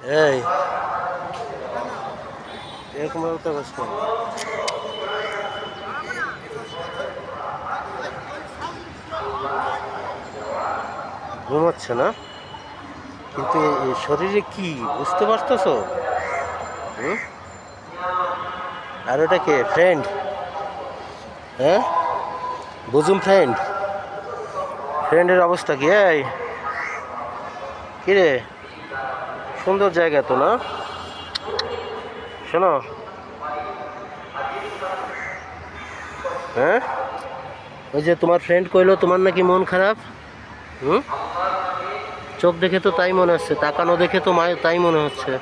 এই এরকম তো কষ্ট ঘুমাচ্ছে না, কিন্তু শরীরে কি বুঝতে পারতেছো? হুম? আর ওটা কে ফ্রেন্ড? হ্যাঁ, বুঝুম ফ্রেন্ড। ফ্রেন্ডের অবস্থা কি? এই কিরে, সুন্দর জায়গা তো না? শোনো, হ্যাঁ, ওই যে তোমার ফ্রেন্ড কইলো তোমার নাকি মন খারাপ। হুম, চোখ দেখে তো তাই মনে হচ্ছে, তাকানো দেখে তো তাই মনে হচ্ছে।